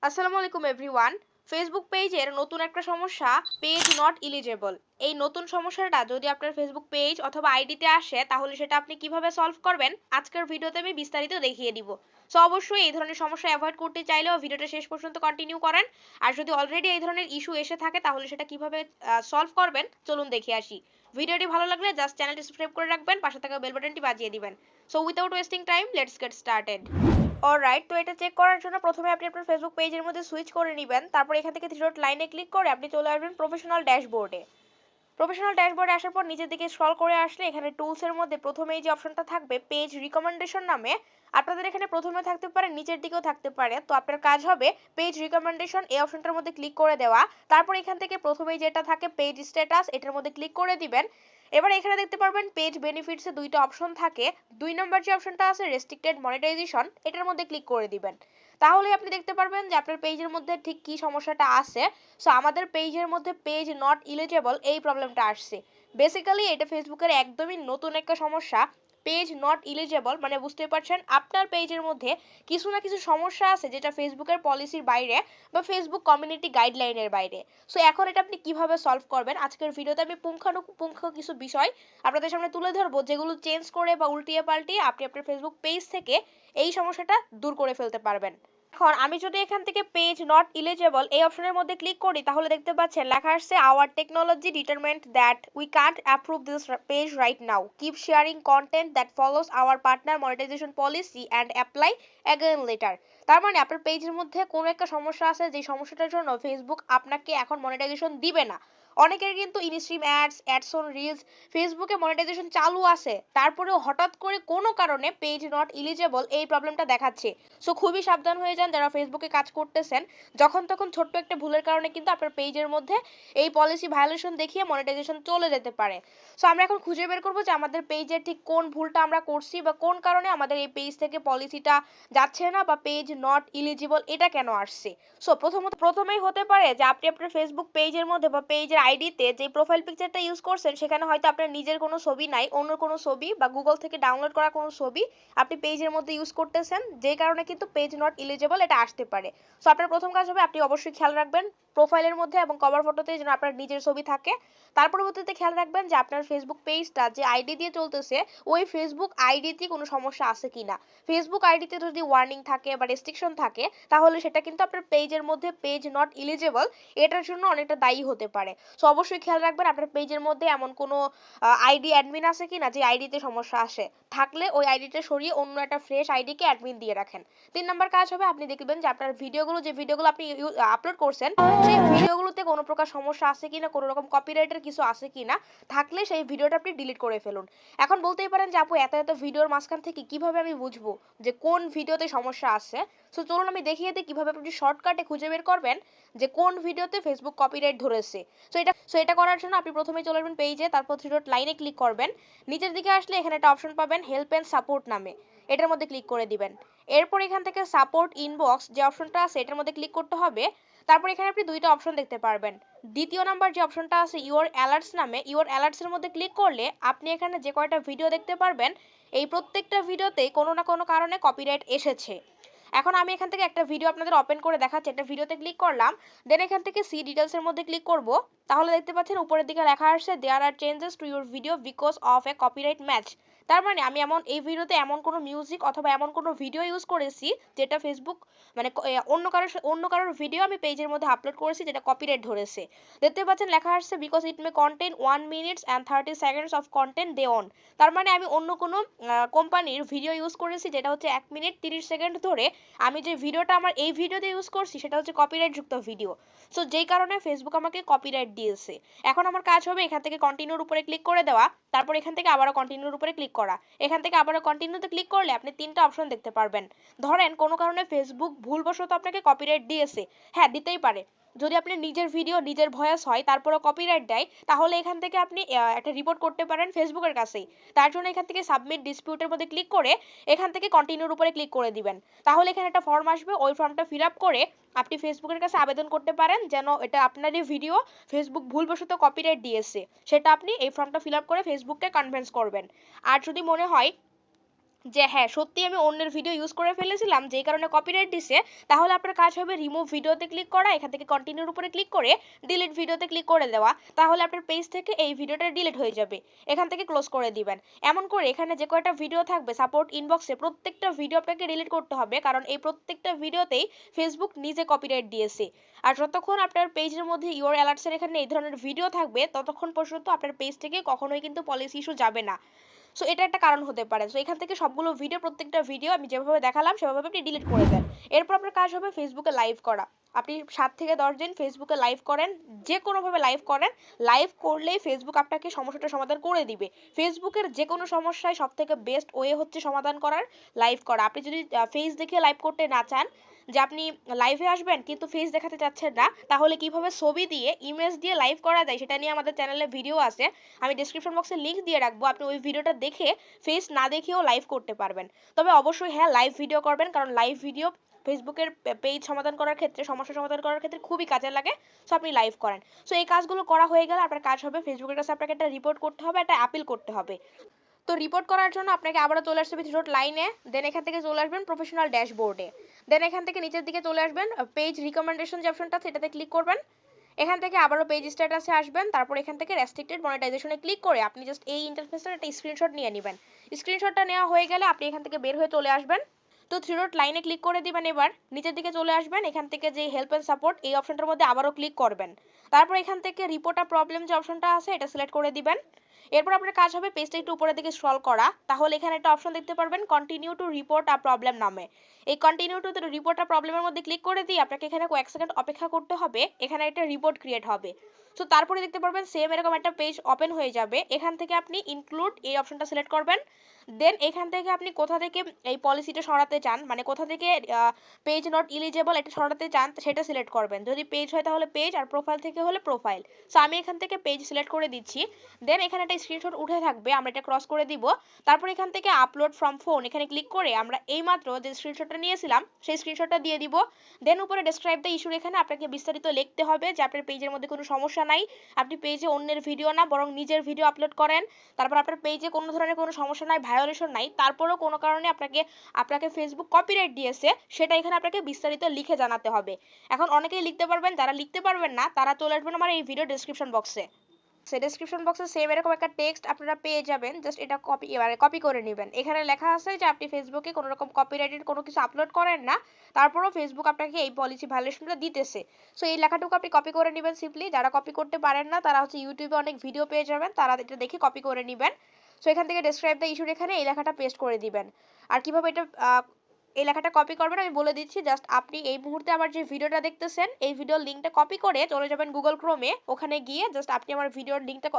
আসসালামু আলাইকুম everyone. Facebook পেজের নতুন একটা সমস্যা, পেজ নট ইলিজেবল। এই নতুন সমস্যাটা যদি আপনার ফেসবুক পেজ অথবা আইডিতে আসে তাহলে সেটা আপনি কিভাবে সলভ করবেন আজকের ভিডিওতে আমি বিস্তারিত দেখিয়ে দিব। সো অবশ্যই এই ধরনের সমস্যা অ্যাভয়েড করতে চাইলেও ভিডিওটা শেষ পর্যন্ত কন্টিনিউ করেন। আর যদি অলরেডি এই ধরনের ইস্যু এসে থাকে তাহলে সেটা কিভাবে সলভ করবেন চলুন দেখে আসি। ভিডিওটি ভালো লাগলে জাস্ট চ্যানেলটি সাবস্ক্রাইব করে রাখবেন, পাশে থাকা বেল বাটনটি বাজিয়ে দিবেন। So without wasting time let's get started. Alright, তো এটা চেক করার জন্য প্রথমে আপনি আপনার ফেসবুক পেজের মধ্যে সুইচ করে নেবেন। তারপর এখান থেকে থ্রি ডট লাইনে ক্লিক করে আপনি চলে আসবেন প্রফেশনাল ড্যাশবোর্ডে। প্রফেশনাল ড্যাশবোর্ডে আসার পর নিচের দিকে স্ক্রল করে আসলে এখানে টুলসের মধ্যে প্রথমে এই যে অপশনটা থাকবে পেজ রিকমেন্ডেশন নামে, আপনাদের এখানে প্রথমে থাকতে পারে নিচের দিকেও থাকতে পারে। তো আপনার কাজ হবে পেজ রিকমেন্ডেশন এই অপশনটার মধ্যে ক্লিক করে দেওয়া। তারপর এখান থেকে প্রথমেই যেটা থাকে পেজ স্ট্যাটাস, এটার মধ্যে ক্লিক করে দিবেন। এবার এখানে দেখতে পারবেন পেজ বেনিফিটসে দুইটা অপশন থাকে। 2 নম্বর যে অপশনটা আছে রেস্ট্রিক্টেড মনিটাইজেশন, এটার মধ্যে ক্লিক করে দিবেন। তাহলে আপনি দেখতে পারবেন যে আপনার পেজের মধ্যে ঠিক কি সমস্যাটা আছে। সো আমাদের পেজের মধ্যে পেজ নট ইলিজেবল এই প্রবলেমটা আসছে। বেসিক্যালি এটা ফেসবুকের একদমই নতুন একটা সমস্যা। পেজ নট ইলিজেবল মানে বুঝতে পারছেন আপনার পেজের মধ্যে কিছু না কিছু সমস্যা আছে যেটা ফেসবুকের পলিসির বাইরে বা ফেসবুক কমিউনিটি গাইডলাইনের বাইরে। সো এখন এটা আপনি কিভাবে সলভ করবেন আজকের ভিডিওতে আমি পুঙ্খানুপুঙ্খ কিছু বিষয় আপনাদের সামনে তুলে ধরবো, যেগুলো চেঞ্জ করে বা উল্টিয়ে পাল্টিয়ে আপনি আপনার ফেসবুক পেজ থেকে এই সমস্যাটা দূর করে ফেলতে পারবেন। এখন আমি যদি এখান থেকে পেজ নট ইলিজেবল এই অপশনের মধ্যে ক্লিক করি তাহলে দেখতে পাচ্ছেন লেখা আসছে our technology determined that we can't approve this page right now, keep sharing content that follows our partner monetization policy and apply again later. তার মানে আপনার পেজের মধ্যে কোনো একটা সমস্যা আছে যে সমস্যাটার জন্য ফেসবুক আপনাকে এখন মনিটাইজেশন দিবে না। অনেকের কিন্তু ইনস্ট্রিম অ্যাডস অন রিলস ফেসবুকে মনিটাইজেশন চালু আছে, তারপরেও হঠাৎ করে কোনো কারণে পেজ নট ইলিজেবল এই প্রবলেমটা দেখাচ্ছে। সো খুবই সাবধান হয়ে যান যারা ফেসবুকে কাজ করতেছেন। যখন তখন ছোট্ট একটা ভুলের কারণে কিন্তু আপনার পেজের মধ্যে এই পলিসি ভায়োলেশন দেখিয়ে মনিটাইজেশন চলে যেতে পারে। সো আমরা এখন খুঁজে বের করবো যে আমাদের পেজের ঠিক কোন ভুলটা আমরা করছি বা কোন কারণে আমাদের এই পেজ থেকে পলিসিটা যাচ্ছে না বা পেজ নট ইলিজিবল এটা কেন আসছে। সো প্রথমেই হতে পারে যে আপনি আপনার ফেসবুক পেজের মধ্যে বা পেজের আইডিতে যে প্রোফাইল পিকচারটা ইউজ করছেন সেখানে হয়তো আপনার নিজের কোনো ছবি নাই, অন্য কোনো ছবি বা গুগল থেকে ডাউনলোড করা কোনো ছবি আপনি পেজের মধ্যে ইউজ করতেছেন, যে কারণে কিন্তু পেজ নট ইলিজেবল এটা আসতে পারে। সো আপনার প্রথম কাজ হবে আপনি অবশ্যই খেয়াল রাখবেন প্রোফাইলের মধ্যে এবং কভার ফটোতে যেন আপনার নিজের ছবি থাকে। তার পরবর্তীতে খেয়াল রাখবেন যে আপনার ফেসবুক পেজটা যে আইডি দিয়ে চলতেছে ওই ফেসবুক আইডিতে কোনো সমস্যা আছে কিনা। ফেসবুক আইডিতে যদি ওয়ার্নিং থাকে বা রেস্ট্রিকশন থাকে তাহলে সেটা কিন্তু আপনার পেজের মধ্যে পেজ নট ইলিজেবল এটার জন্য অনেকটা দায়ী হতে পারে। সো অবশ্যই খেয়াল রাখবেন আপনার পেজের মধ্যে এমন কোনো আইডি অ্যাডমিন আছে কিনা যে আইডিতে সমস্যা আসে, থাকলে ওই আইডিটা সরিয়ে অন্য একটা ফ্রেশ আইডিকে অ্যাডমিন দিয়ে রাখেন। 3 নম্বর কাজ হবে আপনি দেখবেন যে আপনার ভিডিওগুলো আপনি আপলোড করছেন সেই ভিডিওগুলোতে কোনো প্রকার সমস্যা আছে কিনা, কোনো রকম কপিরাইটের কিছু আছে কিনা, থাকলে সেই ভিডিওটা আপনি ডিলিট করে ফেলুন। এখন বলতেই পারেন যে আপু এত এত ভিডিওর মাঝখান থেকে কিভাবে আমি বুঝবো যে কোন ভিডিওতে সমস্যা আছে। সো চলুন আমি দেখিয়ে দিই কিভাবে আপনি শর্টকাটে খুঁজে বের করবেন যে কোন ভিডিওতে ফেসবুক কপিরাইট ধরেছে। সো এটা করার জন্য আপনি প্রথমে চলে আসবেন পেজে, তারপর থ্রি ডট লাইনে ক্লিক করবেন। নিচের দিকে আসলে এখানে একটা অপশন পাবেন হেল্প এন্ড সাপোর্ট নামে, এটার মধ্যে ক্লিক করে দিবেন। এরপর এখান থেকে সাপোর্ট ইনবক্স যে অপশনটা আছে এটার মধ্যে ক্লিক করতে হবে। তারপর এখানে আপনি দুইটা অপশন দেখতে পারবেন। দ্বিতীয় নাম্বার যে অপশনটা আছে ইউর অ্যালার্টস নামে, ইউর অ্যালার্টস এর মধ্যে ক্লিক করলে আপনি এখানে যে কয়টা ভিডিও দেখতে পারবেন এই প্রত্যেকটা ভিডিওতে কোনো না কোনো কারণে কপিরাইট এসেছে। এখন আমি এখান থেকে একটা ভিডিও আপনাদের ওপেন করে দেখাচ্ছি। একটা ভিডিওতে ক্লিক করলাম, দেন এখান থেকে সি ডিটেলস এর মধ্যে ক্লিক করব। তাহলে দেখতে পাচ্ছেন উপরের দিকে লেখা আসছে there are changes to your video because of a copyright match. তার মানে আমি এই ভিডিওতে এমন কোনো মিউজিক অথবা এমন কোনো ভিডিও ইউজ করেছি যেটা ফেসবুক মানে অন্য কারোর ভিডিও আমি পেজের মধ্যে আপলোড করেছি যেটা কপিরাইট ধরেছে। দেখতে পাচ্ছেন লেখা আসছে because it may contain 1 minutes and 30 seconds of content they own. তার মানে আমি অন্য কোনো কোম্পানির ভিডিও ইউজ করেছি যেটা হচ্ছে 1 মিনিট 30 সেকেন্ড ধরে। আমি যে ভিডিওটা আমার এই ভিডিওতে ইউজ করছি সেটা হচ্ছে কপিরাইট যুক্ত ভিডিও। সো যেই কারণে ফেসবুক আমাকে কপিরাইট দিয়েছে। এখন আমার কাজ হবে এখান থেকে কন্টিনিউর উপরে ক্লিক করে দেওয়া, তারপর এখান থেকে আবারও কন্টিনিউর উপরে ক্লিক করা। এখান থেকে আবারও কন্টিনিউতে ক্লিক করলে আপনি তিনটা অপশন দেখতে পারবেন। ধরেন কোনো কারণে ফেসবুক ভুলবশত আপনাকে কপিরাইট দিয়েছে, হ্যাঁ দিতেই পারে। যদি আপনি নিজের ভিডিও নিজের ভয়েস হয় তারপরও কপিরাইট দেয় তাহলে এখান থেকে আপনি একটা রিপোর্ট করতে পারেন ফেসবুকের কাছেই। তার জন্য এখান থেকে সাবমিট ডিসপিউটের মধ্যে ক্লিক করে এখান থেকে কন্টিনিউর উপরে ক্লিক করে দিবেন। তাহলে এখানে একটা ফর্ম আসবে, ওই ফর্মটা ফিল আপ করে আপনি ফেসবুকের কাছে আবেদন করতে পারেন যেন এটা আপনারই ভিডিও ফেসবুক ভুলবশত কপিরাইট দিয়েছে সেটা আপনি এই ফর্মটা ফিল আপ করে ফেসবুককে কনভিন্স করবেন। আর যদি মনে হয় যে হ্যাঁ সত্যি আমি অন্যের ভিডিও ইউজ করে ফেলেছিলাম যেই কারণে কপিরাইট দিছে, তাহলে আপনার কাজ হবে রিমুভ ভিডিওতে ক্লিক করা, এখান থেকে কন্টিনিউর উপরে ক্লিক করে ডিলিট ভিডিওতে ক্লিক করে দেওয়া। তাহলে আপনার পেজ থেকে এই ভিডিওটা ডিলিট হয়ে যাবে, এখান থেকে ক্লোজ করে দিবেন। এমন করে এখানে যে কয়টা ভিডিও থাকবে সাপোর্ট ইনবক্সে প্রত্যেকটা ভিডিও আপনাকে ডিলিট করতে হবে, কারণ এই প্রত্যেকটা ভিডিওতেই ফেসবুক নিজে কপিরাইট দিয়েছে। আর যতক্ষণ আপনার পেজের মধ্যে ইউর অ্যালার্টসের এখানে এই ধরনের ভিডিও থাকবে ততক্ষণ পর্যন্ত আপনার পেজ থেকে কখনোই কিন্তু পলিসি ইস্যু যাবে না। সো এটা একটা কারণ হতে পারে। সো এখান থেকে সবগুলো ভিডিও, প্রত্যেকটা ভিডিও আমি যেভাবে দেখালাম সেভাবে আপনি ডিলিট করে দেন। এরপর আপনার কাজ হবে ফেসবুকে লাইভ করা। আপনি 7 থেকে 10 দিন ফেসবুকে লাইভ করেন, যে কোনোভাবে লাইভ করেন। লাইভ করলেই ফেসবুক আপনাকে সমস্যাটা সমাধান করে দিবে। ফেসবুকের যে কোনো সমস্যায় সব থেকে বেস্ট ওয়ে হচ্ছে সমাধান করার লাইভ করা। আপনি যদি ফেস দেখে লাইভ করতে না চান, যে আপনি লাইভে আসবেন কিন্তু ফেস দেখাতে চাচ্ছেন না, তাহলে কিভাবে ছবি দিয়ে ইমেজ দিয়ে লাইভ করা যায় সেটা নিয়ে আমাদের চ্যানেলে ভিডিও আছে। আমি ডেসক্রিপশন বক্সে লিংক দিয়ে রাখবো, আপনি ওই ভিডিওটা দেখে ফেস না দেখেও লাইভ করতে পারবেন। তবে অবশ্যই হ্যাঁ লাইভ ভিডিও করবেন, কারণ লাইভ ভিডিও ফেসবুকের পেজ সমাধান করার ক্ষেত্রে, সমস্যা সমাধান করার ক্ষেত্রে খুবই কাজে লাগে। সো আপনি লাইভ করেন। সো এই কাজগুলো করা হয়ে গেলে আপনার কাজ হবে ফেসবুকের কাছে আপনাকে একটা রিপোর্ট করতে হবে, একটা অ্যাপিল করতে হবে। তো রিপোর্ট করার জন্য আপনাকে আবারও চলে আসতে হবে থ্রি ডট লাইনে, দেন এখান থেকে চলে আসবেন প্রফেশনাল ড্যাশবোর্ডে। দেন এখান থেকে নিচের দিকে চলে আসবেন পেজ রিকমেন্ডেশন যে অপশনটা আছে এটাতে ক্লিক করবেন। এখান থেকে আবারও পেজ স্ট্যাটাসে আসবেন, তারপর এখান থেকে রেস্ট্রিক্টেড মনিটাইজেশনে ক্লিক করে আপনি জাস্ট এই ইন্টারফেসটার একটা স্ক্রিনশট নিয়ে নেবেন। স্ক্রিনশটটা নেওয়া হয়ে গেলে আপনি এখান থেকে বের হয়ে চলে আসবেন। তো থ্রি ডট লাইনে ক্লিক করে দিবেন, এবার নিচের দিকে চলে আসবেন, এখান থেকে যে হেল্প এন্ড সাপোর্ট এই অপশনটার মধ্যে আবারও ক্লিক করবেন। তারপর এখান থেকে রিপোর্ট আ প্রবলেম যে অপশনটা আছে এটা সিলেক্ট করে দিবেন। এরপর আপনার কাজ হবে পেজটা একটু উপরের দিকে স্ক্রল করা, তাহলে এখানে একটা অপশন দেখতে পারবেন continue to report a problem নামে। এই কন্টিনিউ টু রিপোর্ট আ প্রবলেমের মধ্যে ক্লিক করে দিয়ে আপনাকে এখানে কয়েক সেকেন্ড অপেক্ষা করতে হবে, এখানে একটা রিপোর্ট ক্রিয়েট হবে। সো তারপরে দেখতে পারবেন সেম এরকম একটা পেজ ওপেন হয়ে যাবে, এখান থেকে আপনি ইনক্লুড এই অপশনটা সিলেক্ট করবেন। দেন এখান থেকে আপনি কোথা থেকে এই পলিসিটা সরাতে চান, মানে কোথা থেকে পেজ নট ইলিজেবল এটা সরাতে চান সেটা সিলেক্ট করবেন। যদি পেজ হয় তাহলে পেজ, আর প্রোফাইল থেকে হলে প্রোফাইল। সো আমি এখান থেকে পেজ সিলেক্ট করে দিচ্ছি। দেন এখানে একটা স্ক্রিনশট উঠে থাকবে, আমরা এটা ক্রস করে দিব। তারপর এখান থেকে আপলোড ফ্রম ফোন এখানে ক্লিক করে আমরা এইমাত্র যে স্ক্রিনশটটা নিয়েছিলাম সেই স্ক্রিনশটটা দিয়ে দিব। দেন উপরে ডেসক্রাইব দ্য ইস্যুর এখানে আপনাকে বিস্তারিত লিখতে হবে যে আপনার পেজের মধ্যে কোনো সমস্যা নাই, আপনি পেজে অন্যের ভিডিও না বরং নিজের ভিডিও আপলোড করেন। তারপর আপনার পেজে কোনো ধরনের কোনো সমস্যা নাই, ভায়োলেশন নাই, তারপরেও কোনো কারণে আপনাকে আপনাকে ফেসবুক কপিরাইট দিয়েছে, সেটা এখানে আপনাকে বিস্তারিত লিখে জানাতে হবে। এখন অনেকেই লিখতে পারবেন, যারা লিখতে পারবেন না তারা চলে আসবেন আমার এই ভিডিও ডেসক্রিপশন বক্সে। ডেসক্রিপশন বক্সে সেম এরকম একটা টেক্সট আপনারা পেয়ে যাবেন, জাস্ট এটা কপি, এবারে কপি করে নেবেন। এখানে লেখা আছে যে আপনি ফেসবুকে কোনো রকম কপিরাইটেড কোনো কিছু আপলোড করেন না, তারপরেও ফেসবুক আপনাকে এই পলিসি ভায়োলেশনটা দিতেছে। সো এই লেখাটুকু আপনি কপি করে নেবেন সিম্পলি। যারা কপি করতে পারেন না তারা হচ্ছে ইউটিউবে অনেক ভিডিও পেয়ে যাবেন, তারা এটা দেখে কপি করে নেবেন। সো এখান থেকে ডেসক্রাইব দ্য ইস্যুর এখানে এই লেখাটা পেস্ট করে দিবেন। আর কিভাবে এটা এই লেখাটা কপি করবেন আমি বলে দিচ্ছি, জাস্ট আপনি এই মুহূর্তে আমার যে ভিডিওটা দেখতেছেন এই ভিডিওর লিঙ্কটা কপি করে চলে যাবেন গুগল ক্রোমে, ওখানে গিয়ে জাস্ট আপনি আমার ভিডিওর লিঙ্কটা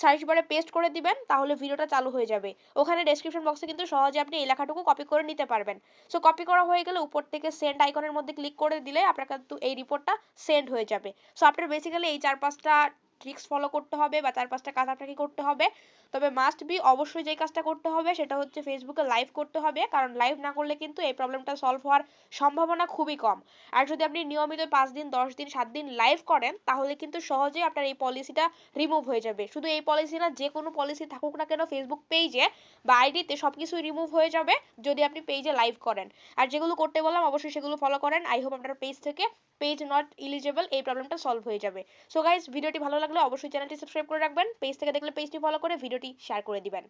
সার্চ বারে পেস্ট করে দিবেন, তাহলে ভিডিওটা চালু হয়ে যাবে। ওখানে ডেসক্রিপশন বক্সে কিন্তু সহজে আপনি এই লেখাটুকু কপি করে নিতে পারবেন। সো কপি করা হয়ে গেলে উপর থেকে সেন্ড আইকনের মধ্যে ক্লিক করে দিলে আপনার কিন্তু এই রিপোর্টটা সেন্ড হয়ে যাবে। সো আপনার বেসিক্যালি এই 4-5টা ট্রিক্স ফলো করতে হবে বা 4-5টা কাজ আপনাকে করতে হবে। তবে মাস্ট বি অবশ্যই যে কাজটা করতে হবে সেটা হচ্ছে ফেসবুকে লাইভ করতে হবে, কারণ লাইভ না করলে কিন্তু এই প্রবলেমটা সলভ হওয়ার সম্ভাবনা খুবই কম। আর যদি আপনি নিয়মিত 5 দিন 10 দিন 7 দিন লাইভ করেন তাহলে কিন্তু সহজেই আপনার এই পলিসিটা রিমুভ হয়ে যাবে। শুধু এই পলিসি না, যে কোনো পলিসি থাকুক না কেন ফেসবুক পেজে বা আইডিতে সবকিছুই রিমুভ হয়ে যাবে যদি আপনি পেজে লাইভ করেন। আর যেগুলো করতে বললাম অবশ্যই সেগুলো ফলো করেন। আই হোপ আপনার পেজ থেকে পেজ নট ইলিজেবল এই প্রবলেমটা সলভ হয়ে যাবে। সো গাইস ভিডিওটি ভালো লাগলে অবশ্যই চ্যানেলটি সাবস্ক্রাইব করে রাখবেন, পেজ থেকে দেখলে পেজটি ফলো করে ভিডিওটি শেয়ার করে দিবেন।